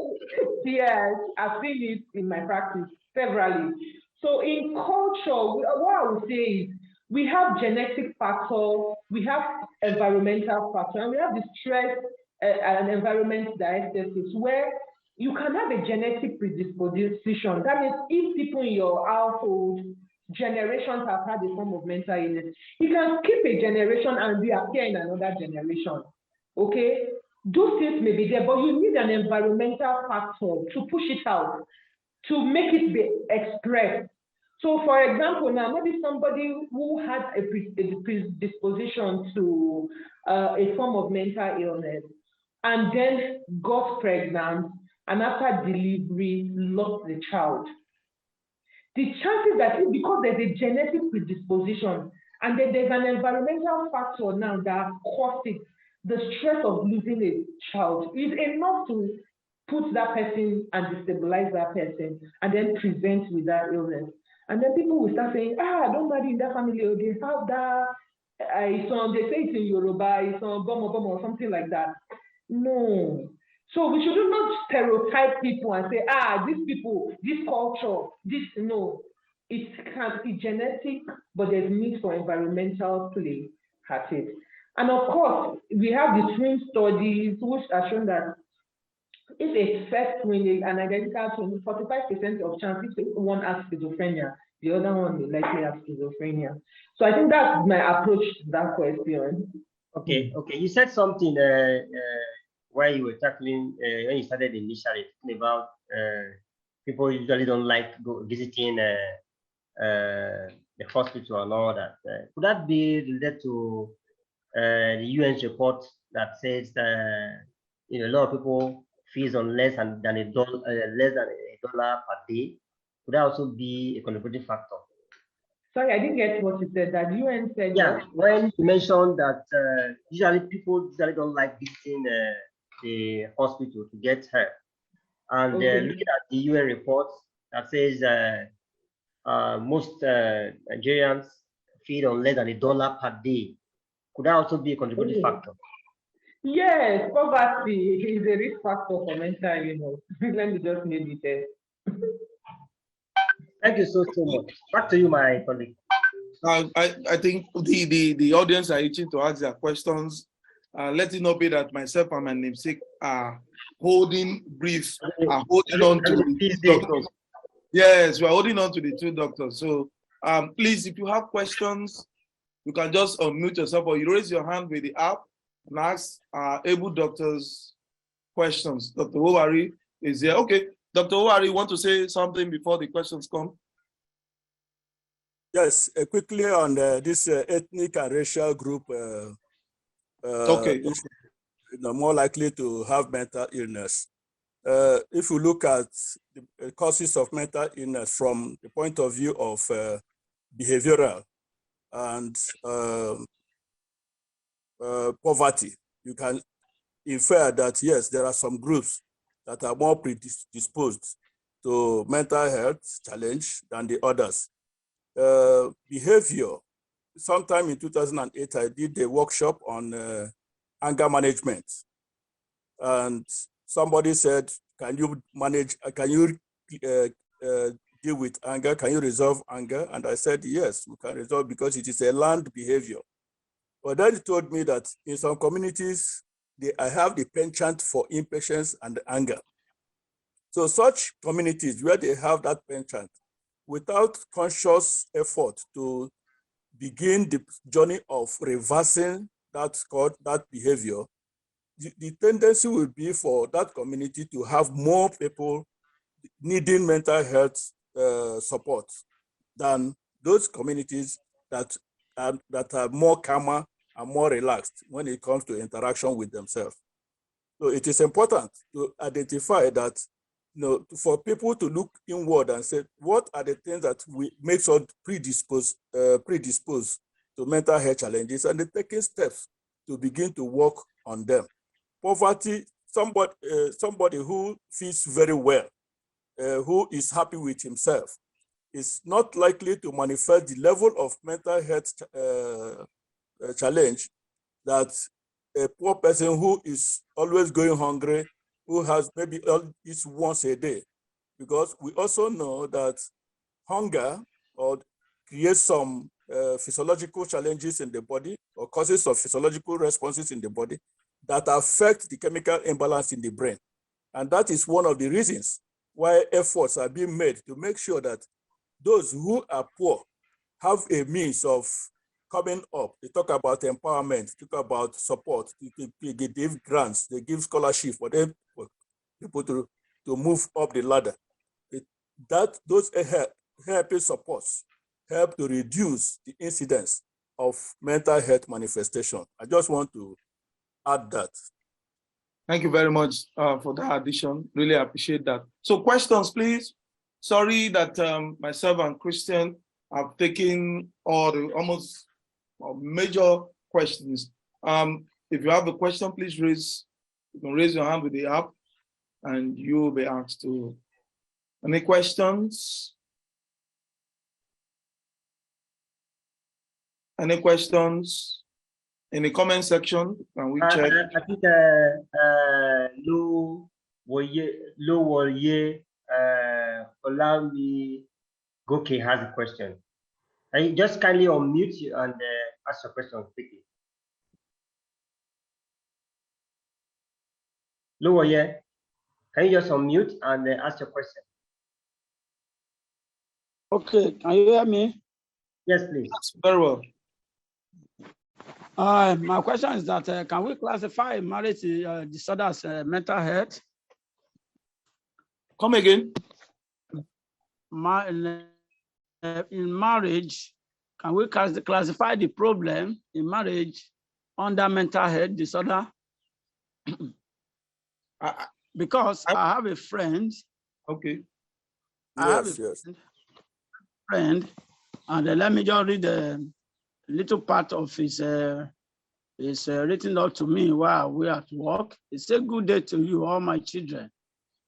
yes, I've seen it in my practice severally. So in culture, what I would say is we have genetic factor, we have environmental factor, and we have the stress and environment diathesis, where you can have a genetic predisposition. That means if people in your household, generations have had a form of mental illness, you can skip a generation and reappear in another generation. Okay? Those things may be there, but you need an environmental factor to push it out, to make it be expressed. So for example, now maybe somebody who had a predisposition to a form of mental illness and then got pregnant and after delivery lost the child. The chances that because there's a genetic predisposition and then there's an environmental factor now that causes the stress of losing a child is enough to put that person and destabilize that person and then present with that illness. And then people will start saying, don't marry in that family, or they have that, they say it's in Yoruba, it's on Bomo or something like that. No. So we should not stereotype people and say, these people, this culture, no. It can be genetic, but there's need for environmental play at it. And of course, we have the twin studies which are shown that if a first twin, an identical twin, 45% of chance if one has schizophrenia, the other one will likely have schizophrenia. So I think that's my approach to that question. Okay. You said something why you were tackling when you started initially talking about people usually don't like visiting the hospital and all that. Could that be related to the UN's report that says that a lot of people fees on less than $1 per day? Could that also be a contributing factor? Sorry, I didn't get what you said. That UN said Yeah, what? when you mentioned that usually people usually don't like visiting the hospital to get help, and Okay. looking at the UN reports that says most Nigerians feed on less than $1 per day, could that also be a contributing factor? Yes, poverty is a risk factor for mental illness. Let me just make the test. Thank you so much. Back to you, my colleague. I think the audience are itching to ask their questions. Let it not be that myself and my namesake are holding briefs, are holding on to the two doctors. Yes, we're holding on to the two doctors. So please, if you have questions, you can just unmute yourself or you raise your hand with the app and ask able doctors questions. Dr. Owari is here. Okay, Dr. Owari, you want to say something before the questions come? Yes, quickly on this ethnic and racial group Okay. is more likely to have mental illness. If you look at the causes of mental illness from the point of view of behavioral and poverty, you can infer that yes, there are some groups that are more predisposed to mental health challenge than the others. Behavior. Sometime in 2008, I did a workshop on anger management. And somebody said, can you deal with anger? Can you resolve anger? And I said, yes, we can resolve because it is a learned behavior. But then he told me that in some communities, I have the penchant for impatience and anger. So such communities where they have that penchant, without conscious effort to begin the journey of reversing that behavior, the tendency will be for that community to have more people needing mental health support than those communities that are more calmer and more relaxed when it comes to interaction with themselves. So it is important to identify that, for people to look inward and say, what are the things that makes us predisposed to mental health challenges, and they're taking steps to begin to work on them. Poverty, somebody who feels very well, who is happy with himself, is not likely to manifest the level of mental health challenge that a poor person who is always going hungry, who has maybe eats once a day. Because we also know that hunger creates some physiological challenges in the body or causes of physiological responses in the body that affect the chemical imbalance in the brain. And that is one of the reasons why efforts are being made to make sure that those who are poor have a means of coming up. They talk about empowerment, talk about support, they give grants, they give scholarship for them, for people to move up the ladder. Those helping supports help to reduce the incidence of mental health manifestation. I just want to add that. Thank you very much for that addition. Really appreciate that. So questions, please. Sorry that myself and Christian have taken all the almost major questions. If you have a question, please you can raise your hand with the app and you will be asked to. Any questions? Any questions in the comment section? Can we check? I think Lo Woye Olami Goke has a question. And you just kindly unmute you and ask your question quickly. Lo Woye, can you just unmute and ask your question? Okay, can you hear me? Yes, please. Very well. My question is that can we classify marriage disorder as mental health? Come again. In marriage, can we classify the problem in marriage under mental health disorder? Because I have a friend. Okay. I have a friend, and let me just read a little part of his written out to me while we are at work. It's a good day to you, all my children.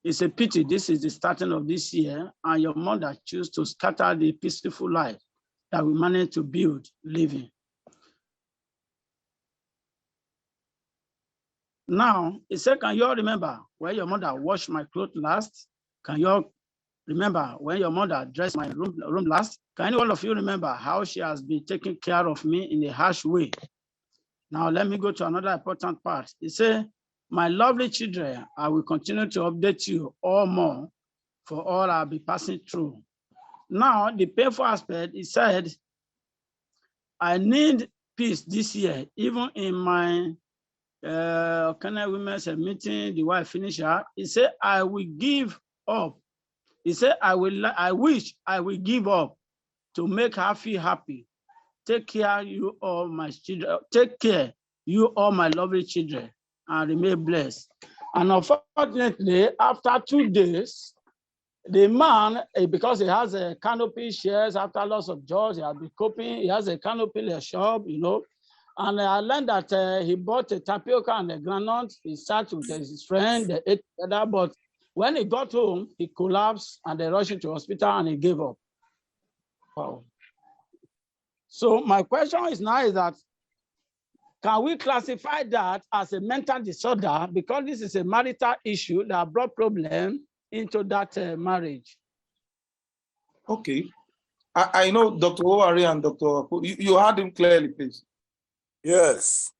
It's a pity this is the starting of this year and your mother chose to scatter the peaceful life that we managed to build living. Now, he said, can you all remember when your mother washed my clothes last? Can you all remember when your mother dressed my room last? Can any one of you remember how she has been taking care of me in a harsh way? Now, let me go to another important part. He said, my lovely children, I will continue to update you all more for all I'll be passing through. Now, the painful aspect, he said, I need peace this year, even in my women's meeting, the wife finished her. He said, I will give up. He said, I wish I will give up to make her feel happy. Take care, you all my children. Take care, you all my lovely children, and remain blessed. And unfortunately, after 2 days, the man, because he has a canopy shares after lots of jobs, he has been coping, he has a canopy shop, you know. And I learned that he bought a tapioca and a granite. He sat with his friend, they ate together, but when he got home, he collapsed and they rushed him to hospital and he gave up. Wow. So my question is now is that, can we classify that as a mental disorder because this is a marital issue that brought problem into that marriage? Okay. I know Dr. Owari and Dr. You heard him clearly, please. Yes.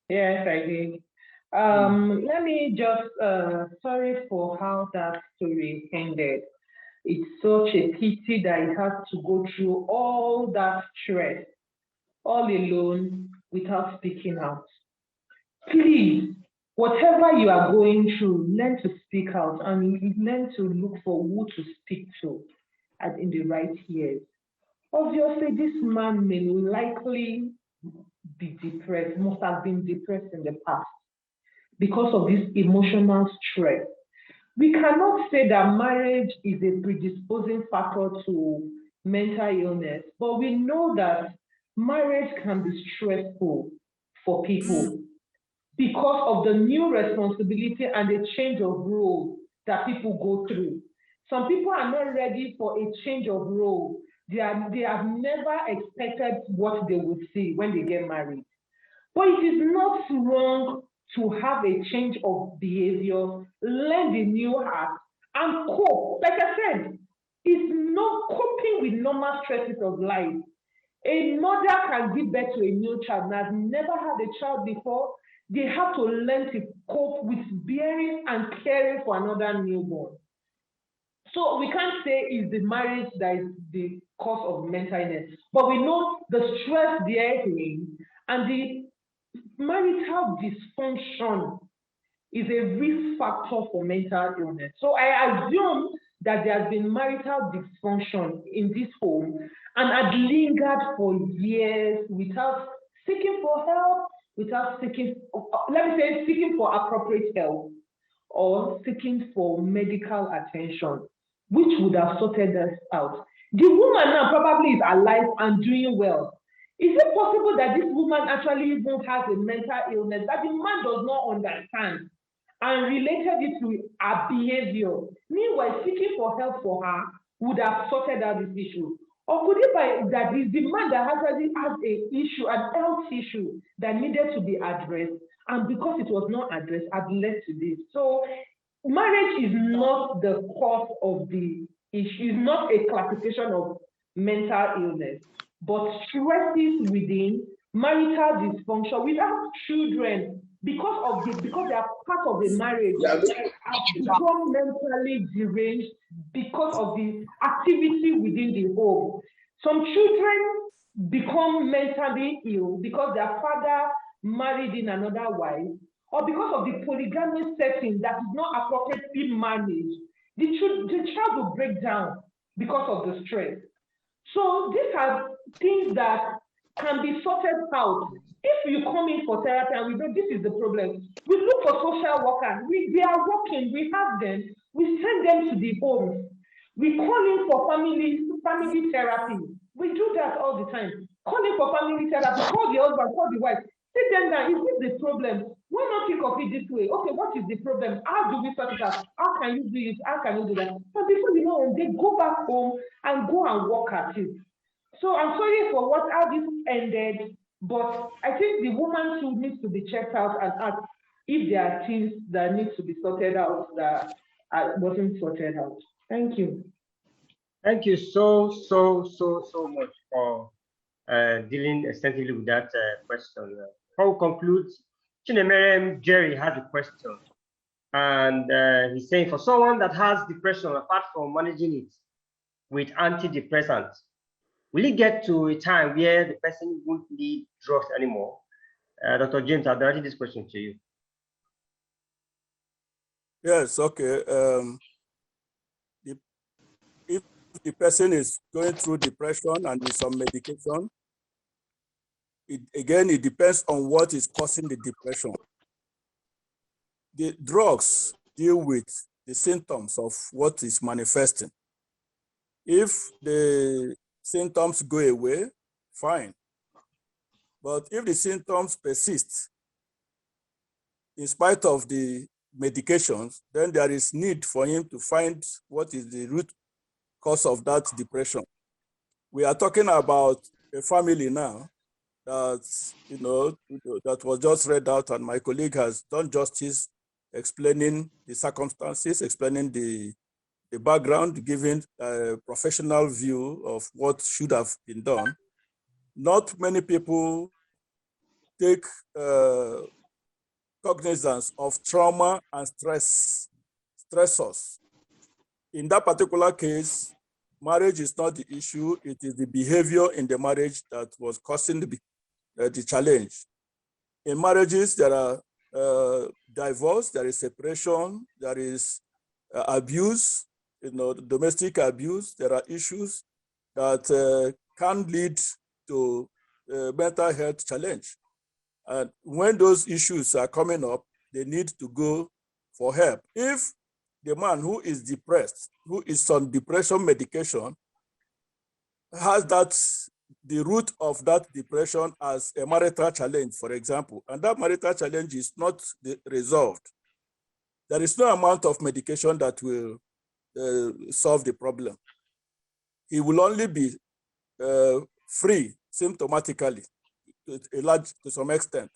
Yes, I did. Let me just, sorry for how that story ended. It's such a pity that it has to go through all that stress, all alone, without speaking out. Please, whatever you are going through, learn to speak out and learn to look for who to speak to in the right ears. Obviously, this man may likely be depressed, must have been depressed in the past because of this emotional stress. We cannot say that marriage is a predisposing factor to mental illness, but we know that marriage can be stressful for people because of the new responsibility and the change of role that people go through. Some people are not ready for a change of role. They have never expected what they would see when they get married. But it is not wrong to have a change of behavior, learn the new act, and cope. Like I said, it's not coping with normal stresses of life. A mother can give birth to a new child and has never had a child before. They have to learn to cope with bearing and caring for another newborn. So we can't say it's the marriage that is the cause of mental illness, but we know the stress therein and the marital dysfunction is a risk factor for mental illness. So I assume that there has been marital dysfunction in this home and had lingered for years without seeking for help, without seeking, seeking for appropriate help or seeking for medical attention, which would have sorted us out. The woman now probably is alive and doing well. Is it possible that this woman actually even has a mental illness that the man does not understand and related it to her behavior? Meanwhile, seeking for help for her would have sorted out this issue. Or could it be that it's the man that actually has an issue, an health issue that needed to be addressed, and because it was not addressed, had led to this? So marriage is not the cause of the issue, is not a classification of mental illness, but stresses within, marital dysfunction. We have children because they are part of the marriage, have become mentally deranged because of the activity within the home. Some children become mentally ill because their father married in another wife, or because of the polygamous setting that is not appropriately managed, the child will break down because of the stress. So these are things that can be sorted out. If you come in for therapy and we know this is the problem, we look for social workers. We are working, we have them, we send them to the homes. We call in for family therapy. We do that all the time. Call in for family therapy, call the husband, call the wife. Sit them down, is this the problem? Why not think of it this way? Okay, what is the problem? How do we sort it out? How can you do it? How can you do that? But before you know, they go back home and go and work at it. So I'm sorry for how this ended, but I think the woman too needs to be checked out and asked if there are things that need to be sorted out that wasn't sorted out. Thank you. Thank you so much for dealing extensively with that question. Before we conclude, Chinemerem Jerry has a question. And he's saying, for someone that has depression, apart from managing it with antidepressants, will it get to a time where the person won't need drugs anymore? Dr. James, I'll direct this question to you. Yes, okay. If the person is going through depression and with some medication, it depends on what is causing the depression. The drugs deal with the symptoms of what is manifesting. If the symptoms go away, fine. But if the symptoms persist, in spite of the medications, then there is need for him to find what is the root cause of that depression. We are talking about a family now that, that was just read out, and my colleague has done justice explaining the circumstances, explaining the background, giving a professional view of what should have been done. Not many people take cognizance of trauma and stressors. In that particular case, marriage is not the issue, it is the behavior in the marriage that was causing the challenge. In marriages, there are divorce, there is separation, there is abuse, domestic abuse. There are issues that can lead to mental health challenge. And when those issues are coming up, they need to go for help. If the man who is depressed, who is on depression medication, has the root of that depression as a marital challenge, for example, and that marital challenge is not resolved, there is no amount of medication that will solve the problem. He will only be free symptomatically to some extent.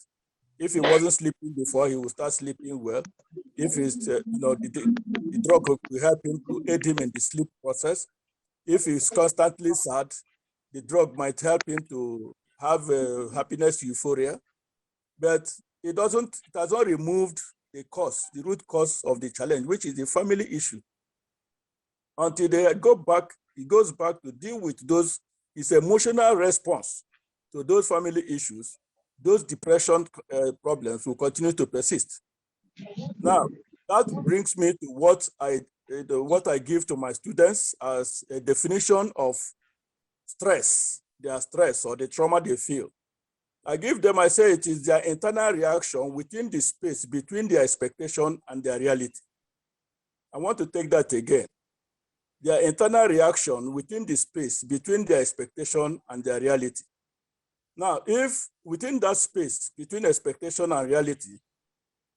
If he wasn't sleeping before, he will start sleeping well. If he's, the drug will help him to aid him in the sleep process. If he's constantly sad, the drug might help him to have happiness euphoria, but it has not removed the root cause of the challenge, which is the family issue. Until they go back, he goes back to deal with his emotional response to those family issues. Those depression problems will continue to persist. Now, that brings me to what I give to my students as a definition of stress, their stress or the trauma they feel. I say it is their internal reaction within the space between their expectation and their reality. I want to take that again. Their internal reaction within the space between their expectation and their reality. Now, if within that space between expectation and reality,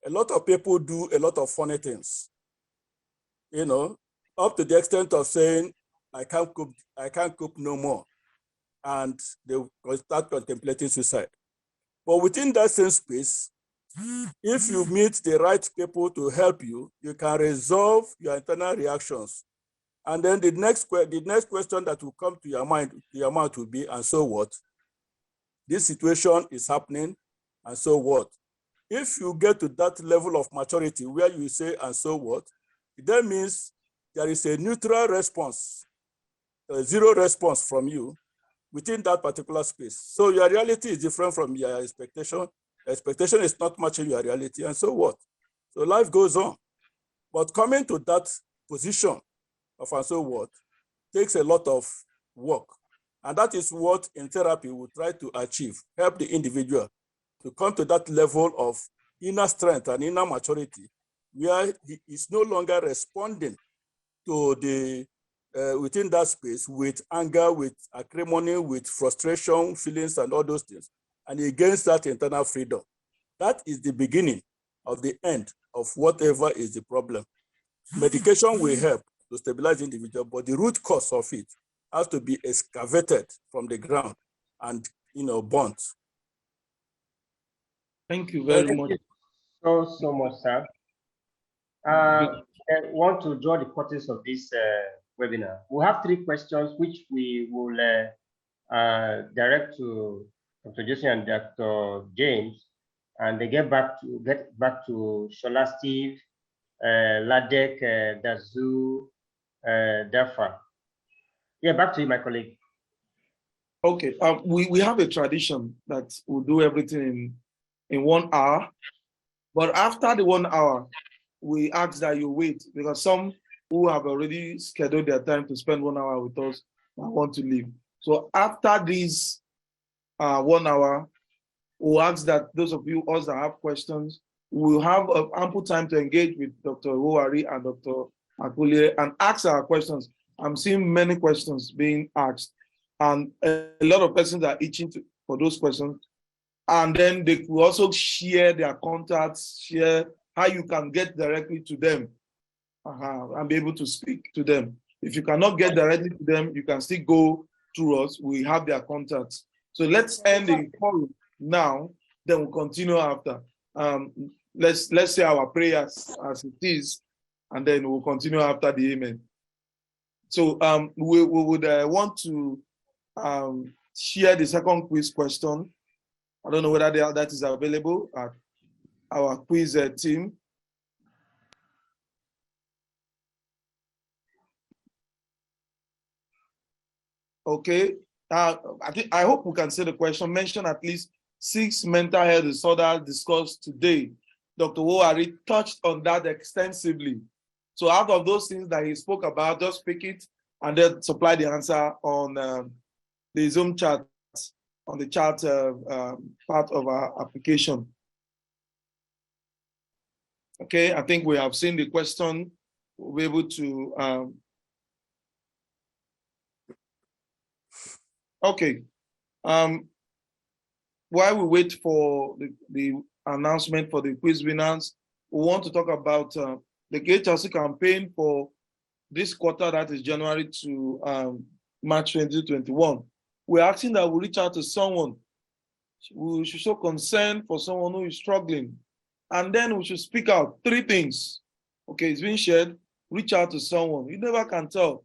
a lot of people do a lot of funny things, up to the extent of saying, I can't cope no more. And they will start contemplating suicide. But within that same space, if you meet the right people to help you, you can resolve your internal reactions. And then the next question that will come to your mind will be, and so what? This situation is happening, and so what? If you get to that level of maturity where you say, and so what? That means there is a neutral response, zero response from you. within that particular space. So your reality is different from your expectation. Expectation is not matching your reality, and so what? So life goes on. But coming to that position of and so what takes a lot of work. And that is what in therapy we try to achieve, help the individual to come to that level of inner strength and inner maturity, where he is no longer responding to the within that space with anger, with acrimony, with frustration, feelings, and all those things, and he gains that internal freedom. That is the beginning of the end of whatever is the problem. Medication will help to stabilize the individual, but the root cause of it has to be excavated from the ground and burnt. Thank you very much. Thank you so much, sir. I want to draw the curtains of this webinar. We have 3 questions which we will direct to Dr. Jesse and Dr. James, and they get back to Shola Steve, Ladek, Dazu, Dafa. Yeah, back to you, my colleague. Okay, we have a tradition that we'll do everything in 1 hour, but after the 1 hour, we ask that you wait, because some who have already scheduled their time to spend 1 hour with us want to leave. So after this 1 hour, we'll ask that those of you us that have questions, we'll have ample time to engage with Dr. Owari and Dr. Akule and ask our questions. I'm seeing many questions being asked, and a lot of persons are itching for those questions. And then they will also share their contacts, share how you can get directly to them and be able to speak to them. If you cannot get directly to them, you can still go through us. We have their contacts. So let's end the forum now, then we'll continue after. Let's say our prayers as it is, and then we'll continue after the amen. So we would want to share the second quiz question. I don't know whether that is available at our quiz team. Okay, I hope we can see the question. Mention at least 6 mental health disorders discussed today. Dr. Owari touched on that extensively. So out of those things that he spoke about, just pick it and then supply the answer on the Zoom chat, on the chat part of our application. Okay, I think we have seen the question. We'll be able to. Okay. While we wait for the announcement for the quiz winners, we want to talk about the LiHSEIF campaign for this quarter, that is January to March 2021. We're asking that we reach out to someone. We should show concern for someone who is struggling. And then we should speak out 3 things. Okay, it's been shared. Reach out to someone. You never can tell.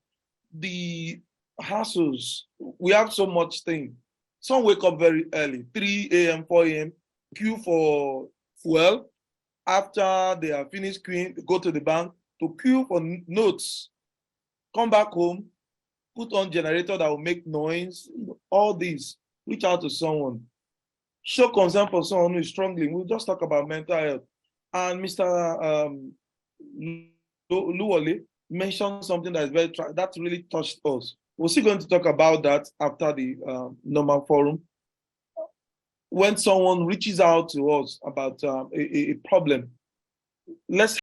The hassles, we have so much thing. Some wake up very early, 3 a.m., 4 a.m., queue for fuel. After they are finished queuing, they go to the bank to queue for notes. Come back home, put on generator that will make noise. All these. Reach out to someone. Show concern for someone who is struggling. We'll just talk about mental health. And Mr. Luwale mentioned something that really touched us. We're still going to talk about that after the normal forum. When someone reaches out to us about a problem, let's